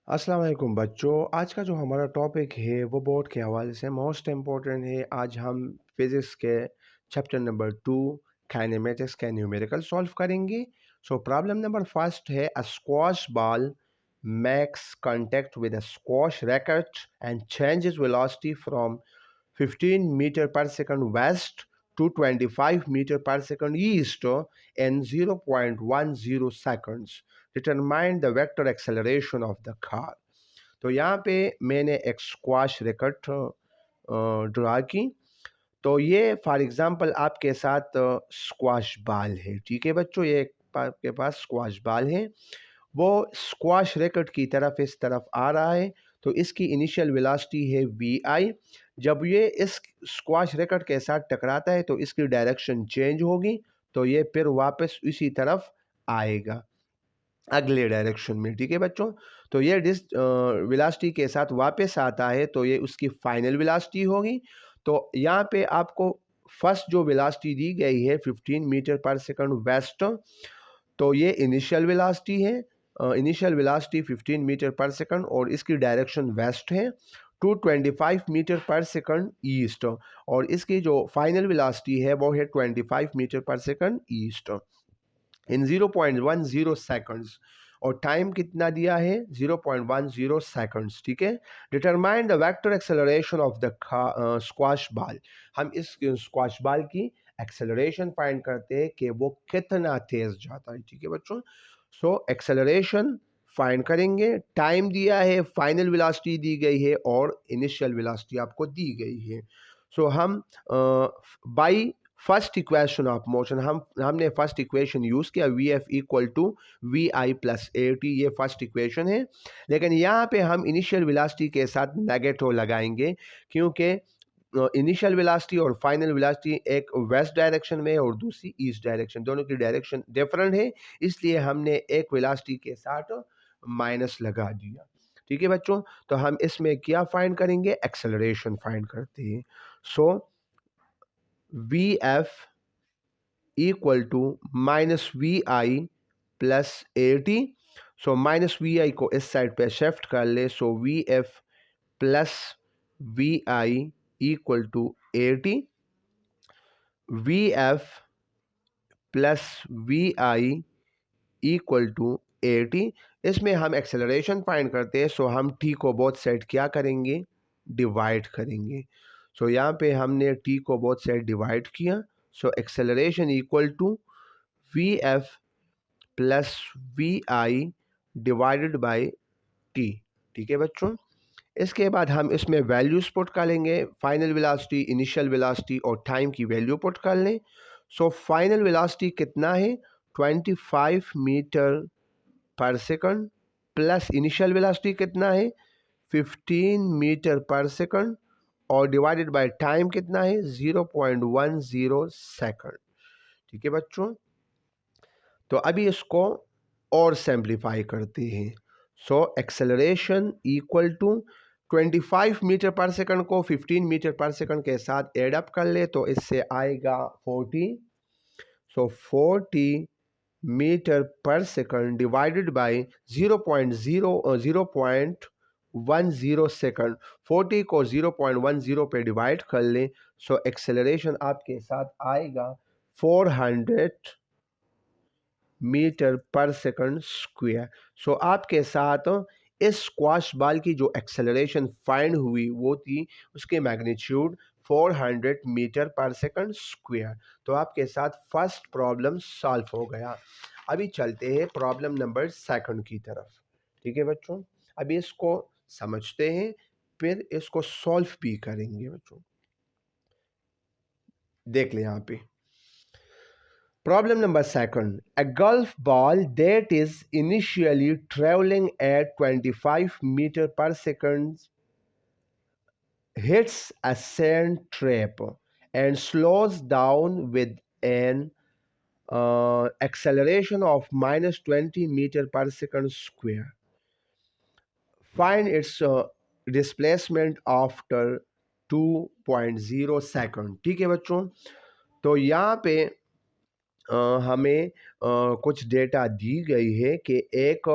अस्सलाम वालेकुम बच्चों। आज का जो हमारा टॉपिक है वो बोर्ड के हवाले से मोस्ट इम्पोर्टेंट है। आज हम फिज़िक्स के चैप्टर नंबर 2 काइनेमेटिक्स के न्यूमेरिकल सॉल्व करेंगे। सो प्रॉब्लम नंबर फर्स्ट है a squash ball makes contact with a squash racket and changes velocity from 15 meter per second west to 25 meter per second east in 0.10 seconds. Determine the vector acceleration of the car. तो यहाँ पे मैंने एक squash racket draw की। तो ये for example आपके साथ स्क्वाश बॉल है। ठीक है बच्चों, ये आपके पास स्क्वाश बॉल है। वो स्क्वाश रैकेट की तरफ इस तरफ आ रहा है। तो इसकी इनिशियल वेलोसिटी है वी आई। जब ये इस स्क्वाश रैकेट के साथ टकराता है तो इसकी डायरेक्शन चेंज होगी। तो ये फिर वापस इसी तरफ आएगा अगले डायरेक्शन में। ठीक है बच्चों, तो ये डिस वेलोसिटी के साथ वापस आता है तो ये उसकी फाइनल वेलोसिटी होगी। तो यहाँ पे आपको फर्स्ट जो वेलोसिटी दी गई है 15 मीटर पर सेकंड वेस्ट, तो ये इनिशियल वेलोसिटी है। Initial velocity 15 metre per second और इसकी डायरेक्शन वेस्ट है। 225 मीटर पर सेकंड ईस्ट और इसकी जो फाइनल वेलोसिटी है वो है 25 मीटर पर सेकंड ईस्ट इन 0.10 सेकंड्स। और टाइम कितना दिया है 0.10 सेकंड्स। ठीक है, determine the vector acceleration of the squash ball. हम इस स्क्वाश बॉल की एक्सेलरेशन फाइंड करते हैं कि वो कितना तेज जाता है। ठीक है बच्चों, सो एक्सेलरेशन फाइंड करेंगे। टाइम दिया है, फाइनल वेलोसिटी दी गई है और इनिशियल वेलोसिटी आपको दी गई है। सो हम by first equation of motion हमने फर्स्ट इक्वेशन यूज़ किया v F equal to we I plus A t. ये फर्स्ट इक्वेशन है, लेकिन यहाँ पे हम इनिशियल वेलोसिटी के साथ नेगेटिव लगाएंगे क्योंकि इनिशियल वेलोसिटी और फाइनल वेलोसिटी एक वेस्ट डायरेक्शन में है और दूसरी ईस्ट डायरेक्शन, दोनों की डायरेक्शन डिफरेंट है। इसलिए हमने एक वेलोसिटी के साथ माइनस लगा दिया। ठीक है बच्चों, तो हम इसमें क्या फाइंड करेंगे, एक्सेलरेशन फाइंड करते हैं। So V F equal to minus we I plus A T. So minus we I को इस साइड पे शिफ्ट कर ले। So V F plus we I equal to A T. V F plus we I equal to A T. इसमें हम acceleration find करते हैं। सो हम टी को बोथ साइड क्या करेंगे, डिवाइड करेंगे। सो यहाँ पे हमने टी को बोथ साइड डिवाइड किया। So acceleration equal to V F plus we i divided by t. ठीक है बच्चों, इसके बाद हम इसमें वैल्यूज पुट कर लेंगे, फाइनल वेलोसिटी, इनिशियल वेलोसिटी और टाइम की वैल्यू पुट कर लें। सो फाइनल वेलोसिटी कितना है 25 metre per second plus initial velocity कितना है 15 मीटर पर सेकंड और डिवाइडेड बाय टाइम कितना है 0.10 सेकंड। ठीक है बच्चों, तो अभी इसको और सिंप्लीफाई करते हैं। So acceleration equal to 25 metre per second को 15 मीटर पर सेकंड के साथ एड अप कर ले तो इससे आएगा 40। सो 40 metre per second divided by 0.10 second. 40 को 0.10 पे डिवाइड कर ले। सो एक्सेलरेशन आपके साथ आएगा 400 मीटर पर सेकंड स्क्वायर। सो आपके साथ इस स्क्वाश बॉल की जो एक्सेलरेशन फाइंड हुई वो थी उसके magnitude 400 metre per second square. तो आपके साथ फर्स्ट प्रॉब्लम सॉल्व हो गया। अभी चलते हैं प्रॉब्लम नंबर सेकंड की तरफ। ठीक है बच्चों, अभी इसको समझते हैं फिर इसको सॉल्व भी करेंगे। बच्चों देख ले यहाँ पे problem number second, a golf ball that is initially traveling at 25 meter per second hits a sand trap and slows down with an acceleration of minus 20 meter per second square. Find its displacement after 2.0 second. ठीक है बच्चों, तो यहाँ पे हमें कुछ data दी गई है कि एक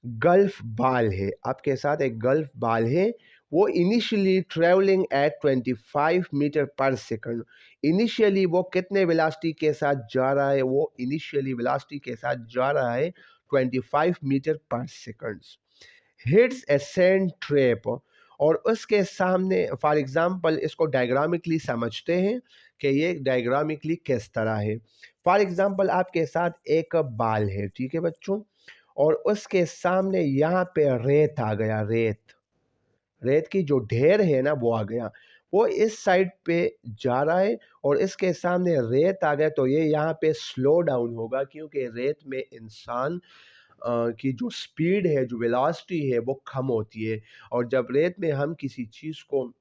गल्फ बाल है, आपके साथ एक गल्फ बाल है, वो initially travelling at 25 metre per second. Initially वो कितने वेलोसिटी के साथ जा रहा है? वो इनिशियली वेलोसिटी के साथ जा रहा है 25 मीटर पर सेकंड। हिट्स ए सैंड ट्रैप, और उसके सामने, फॉर एग्जांपल इसको डायग्रामिकली समझते हैं कि ये डायग्रामिकली किस तरह है। फॉर एग्जांपल आपके साथ एक बाल है, ठीक है बच्चों, और उसके सामने यहाँ पे रेत आ गया, रेत, रेत की जो ढेर है ना वो आ गया, वो इस साइड पे जा रहा है और इसके सामने रेत आ गया, तो ये यहाँ पे स्लो डाउन होगा, क्योंकि रेत में इंसान की जो स्पीड है, जो वेलोसिटी है वो कम होती है, और जब रेत में हम किसी चीज़ को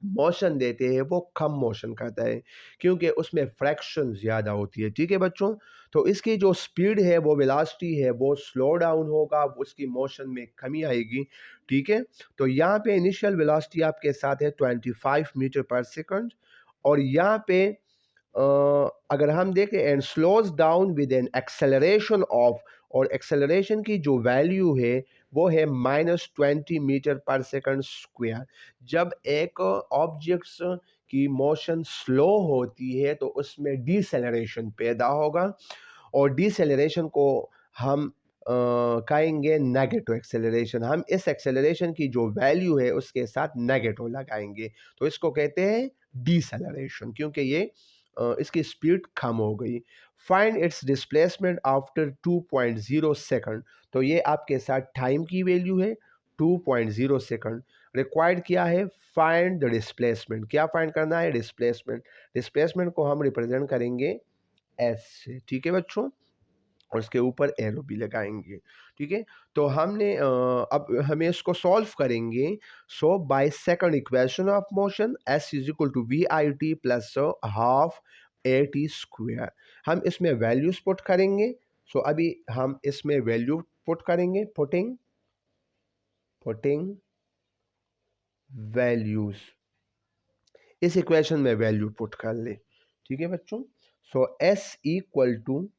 मोशन देते हैं वो कम मोशन करता है, क्योंकि उसमें फ्रैक्शन ज़्यादा होती है, ठीक है बच्चों। तो इसकी जो स्पीड है, वो वेलोसिटी है, वो स्लो डाउन होगा, उसकी मोशन में कमी आएगी, ठीक है। तो यहाँ पे इनिशियल वेलोसिटी आपके साथ है 25 मीटर पर सेकंड, और यहाँ पे अगर हम देखें, and slows down with an acceleration of, और एक्सेलरेशन की जो वैल्यू है वो है -20 मीटर पर सेकंड स्क्वायर। जब एक ऑब्जेक्ट्स की मोशन स्लो होती है तो उसमें डिसेलरेशन पैदा होगा, और डिसेलरेशन को हम कहेंगे नेगेटिव एक्सेलरेशन। हम इस एक्सेलरेशन की जो वैल्यू है उसके साथ नेगेटिव लगाएंगे, तो इसको कहते हैं डिसेलरेशन, क्योंकि ये इसकी स्पीड कम हो गई। Find its displacement after 2.0 second, तो ये आपके साथ टाइम की वैल्यू है 2.0 सेकंड। रिक्वायर्ड क्या है? Find the displacement. क्या फाइंड करना है? डिस्प्लेसमेंट। डिस्प्लेसमेंट को हम रिप्रेजेंट करेंगे एस से, ठीक है बच्चों, और उसके ऊपर एरो भी लगाएंगे, ठीक है। तो हमने अब हमें इसको सॉल्व करेंगे। So by second equation of motion, S is equal to we I T plus half A T square. हम इसमें वैल्यूज पुट करेंगे। सो अभी हम इसमें वैल्यू पुट करेंगे, पुटिंग पुटिंग वैल्यूज, इस इक्वेशन में वैल्यू पुट कर ले, ठीक है बच्चों। So S equal to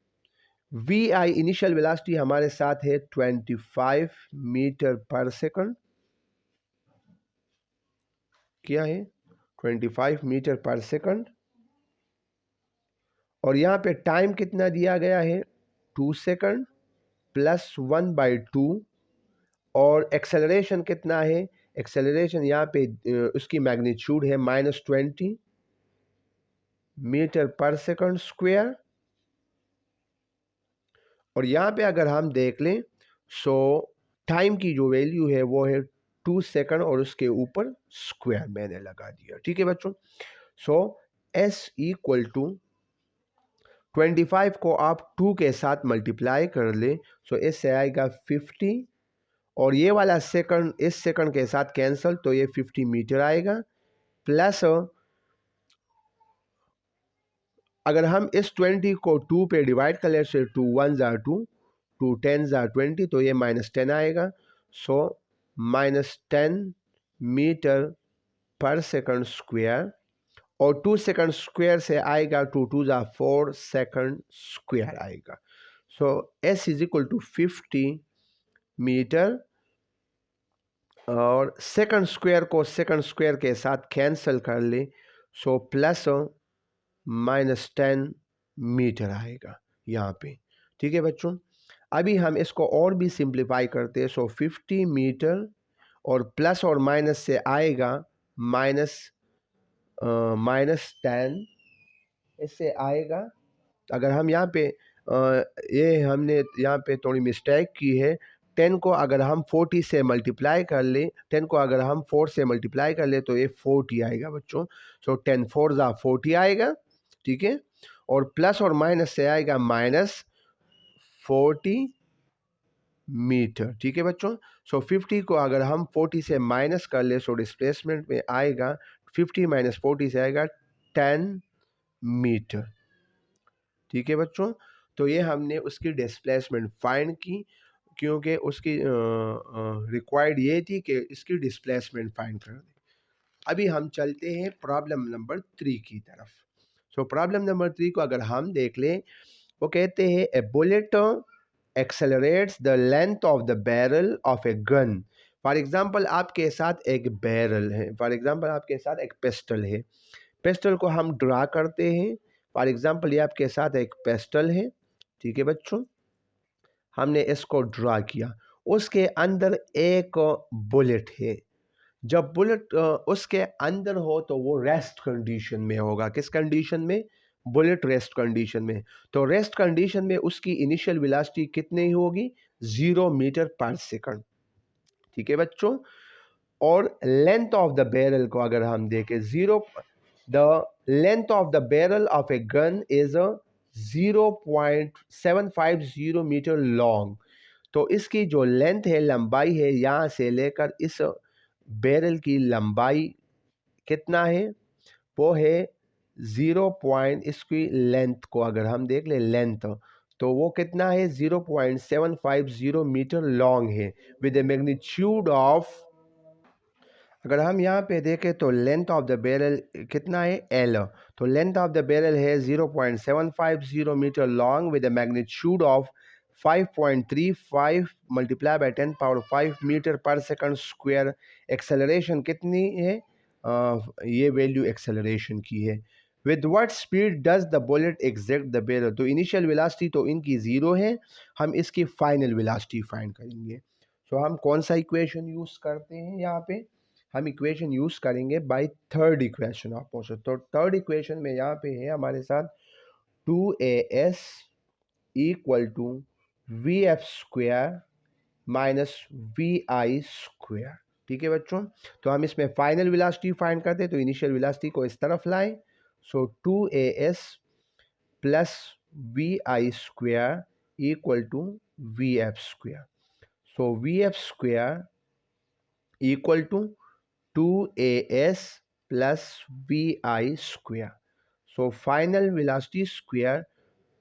we I, initial velocity हमारे साथ है 25 मीटर पर सेकंड, क्या है? 25 मीटर पर सेकंड, और यहाँ पे टाइम कितना दिया गया है? 2 सेकंड प्लस 1/2, और एक्सेलरेशन कितना है? एक्सेलरेशन यहाँ पे उसकी मैग्नीट्यूड है -20 मीटर पर सेकंड स्क्वायर, और यहाँ पे अगर हम देख लें, सो टाइम की जो वैल्यू है वो है 2 सेकंड, और उसके ऊपर स्क्वायर मैंने लगा दिया, ठीक है बच्चों। सो एस इक्वल टू 25 को आप 2 के साथ मल्टीप्लाई कर ले, सो इससे आएगा 50, और ये वाला सेकंड इस सेकंड के साथ कैंसल, तो ये 50 मीटर आएगा, प्लस अगर हम इस 20 को 2 पे डिवाइड कर ले, से 2 1 ज़ा 2, 2 10 ज़ा 20, तो ये -10 आएगा। सो -10 मीटर पर सेकंड स्क्वायर, और 2 सेकंड स्क्वायर से आएगा 2 2 ज़ा 4 सेकंड स्क्वायर आएगा। So S is equal to 50 metre, और सेकंड स्क्वायर को सेकंड स्क्वायर के साथ कैंसिल कर ले, सो प्लस -10 मीटर आएगा यहाँ पे, ठीक है बच्चों। अभी हम इसको और भी सिंप्लीफाई करते हैं। सो 50 मीटर, और प्लस और माइनस से आएगा -10, इससे आएगा, अगर हम यहाँ पे ये हमने यहाँ पे थोड़ी मिस्टेक की है। 10 को अगर हम 40 से मल्टीप्लाई कर ले, 10 को अगर हम 4 से मल्टीप्लाई कर ले, तो ये 40 आएगा बच्चों। सो 10 4 ज़ा 40 आएगा, ठीक है, और प्लस और माइनस से आएगा -40 मीटर, ठीक है बच्चों। सो 50 को अगर हम 40 से माइनस कर ले, सो डिस्प्लेसमेंट में आएगा 50 - 40 से आएगा 10 मीटर, ठीक है बच्चों। तो ये हमने उसकी डिस्प्लेसमेंट फाइंड की, क्योंकि उसकी रिक्वायर्ड ये थी कि इसकी डिस्प्लेसमेंट फाइंड कर दें। अभी हम चलते हैं प्रॉब्लम नंबर 3 की तरफ। सो प्रॉब्लम नंबर 3 को अगर हम देख लें, वो कहते हैं a bullet accelerates the length of the barrel of a gun. For example आपके साथ एक बैरल है, फॉर एग्जाम्पल आपके साथ एक पिस्टल है, पिस्टल को हम ड्रा करते हैं। फॉर एग्जाम्पल ये आपके साथ एक पिस्टल है, ठीक है बच्चों, हमने इसको ड्रा किया, उसके अंदर एक बुलेट है। जब बुलेट उसके अंदर हो तो वो रेस्ट कंडीशन में होगा। किस कंडीशन में? बुलेट रेस्ट कंडीशन में। तो रेस्ट कंडीशन में उसकी इनिशियल वेलोसिटी कितनी होगी? 0 मीटर पर सेकंड, ठीक है बच्चों। और लेंथ ऑफ द बैरल को अगर हम देखें, the length of the barrel of a gun is 0.750 metre long. तो इसकी जो लेंथ है, लंबाई है, यहाँ से लेकर इस बैरल की लंबाई कितना है? वो है 0 इसकी लेंथ को अगर हम देख ले लेंथ, तो वो कितना है? 0.750 मीटर लॉन्ग है विद ए मैग्नीट्यूड ऑफ, अगर हम यहाँ पे देखें तो लेंथ ऑफ द बैरल कितना है? एल। तो लेंथ ऑफ द बैरल है 0.750 metre long with a magnitude of 5.35 multiply by 10⁵ metre per second square. Acceleration कितनी है? ये वैल्यू एक्सेलरेशन की है। With what speed does the bullet exit the barrel? तो इनिशियल वेलोसिटी तो इनकी ज़ीरो है, हम इसकी फाइनल वेलोसिटी फाइंड करेंगे। सो हम कौन सा इक्वेशन यूज़ करते हैं यहाँ पे? हम इक्वेशन यूज़ करेंगे by third equation of motion. तो थर्ड इक्वेशन में यहाँ पे है हमारे साथ 2as equal to V F square minus we I square, ठीक है बच्चों। तो हम इसमें फाइनल वेलोसिटी फाइंड करते हैं, तो इनिशियल वेलोसिटी को इस तरफ लाएं। So 2as plus we I square equal to V F square. So V F square equal to 2as plus we I square. So final velocity square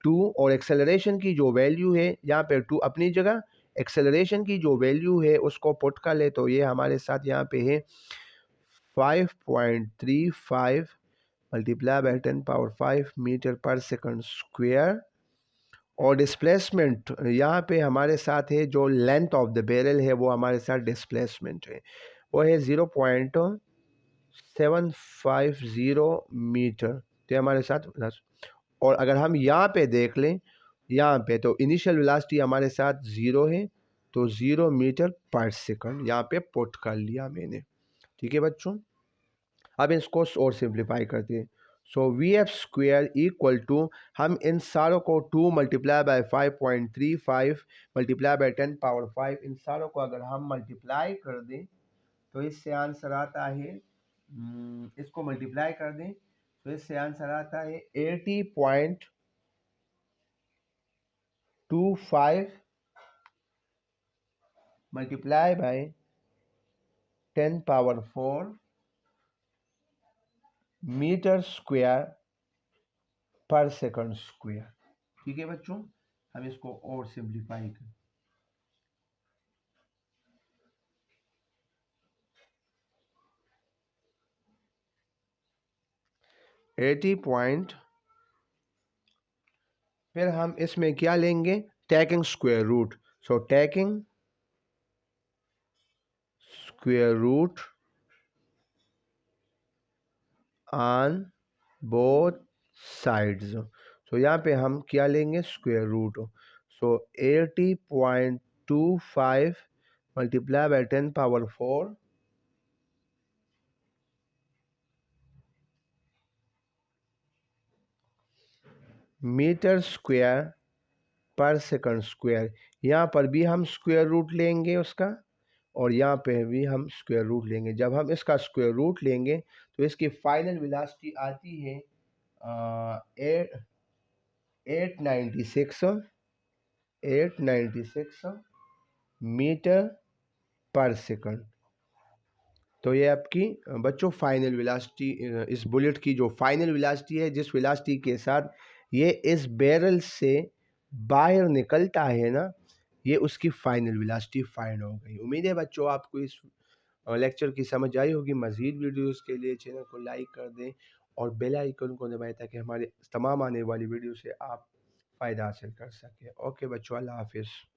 2, और acceleration की जो वैल्यू है यहाँ पे 2 अपनी जगह, एक्सेलरेशन की जो वैल्यू है उसको पुट कर ले, तो ये हमारे साथ यहाँ पे है 5.35 multiply by 10⁵ metre per second square. और डिस्प्लेसमेंट यहाँ पे हमारे साथ है, जो लेंथ ऑफ द बैरल है वो हमारे साथ डिस्प्लेसमेंट है, वो है 0.750 मीटर, तो हमारे साथ प्लस। और अगर हम यहाँ पे देख लें, यहाँ पे तो इनिशियल वेलोसिटी हमारे साथ 0 है, तो 0 मीटर पर सेकंड यहाँ पे पुट कर लिया मैंने, ठीक है बच्चों। अब इसको और सिंप्लीफाई करते हैं। So V F square equal to, हम इन सारों को 2 मल्टीप्लाई बाय 5.35 मल्टीप्लाई बाय 10⁵, इन सारों को अगर हम मल्टीप्लाई कर दें तो इससे आंसर आता है, इसको मल्टीप्लाई कर दें तो इससे आंसर आता है 80.25 मल्टीप्लाई बाय 10⁴ मीटर स्क्वायर पर सेकंड स्क्वायर, ठीक है बच्चों। हम इसको और सिंप्लीफाई करें, फिर हम इसमें क्या लेंगे? Taking square root. So taking square root on both sides. So यहाँ पे हम क्या लेंगे? Square root. So 80.25 multiply by 10⁴ metre square पर सेकंड स्क्वायर। यहाँ पर भी हम स्क्वायर रूट लेंगे उसका, और यहाँ पे भी हम स्क्वायर रूट लेंगे। जब हम इसका स्क्वायर रूट लेंगे तो इसकी फाइनल वेलोसिटी आती है 896 मीटर पर सेकंड। तो ये आपकी बच्चों फाइनल वेलोसिटी, इस बुलेट की जो फाइनल वेलोसिटी है, जिस वेलोसिटी के साथ ये इस बैरल से बाहर निकलता है ना, ये उसकी फाइनल वेलोसिटी फाइंड हो गई। उम्मीद है बच्चों आपको इस लेक्चर की समझ आई होगी। मज़ीद वीडियोस के लिए चैनल को लाइक कर दें और बेल आइकन को दबाएं, ताकि हमारे तमाम आने वाली वीडियो से आप फ़ायदा हासिल कर सकें। ओके बच्चों, अल्लाह हाफ़िज़।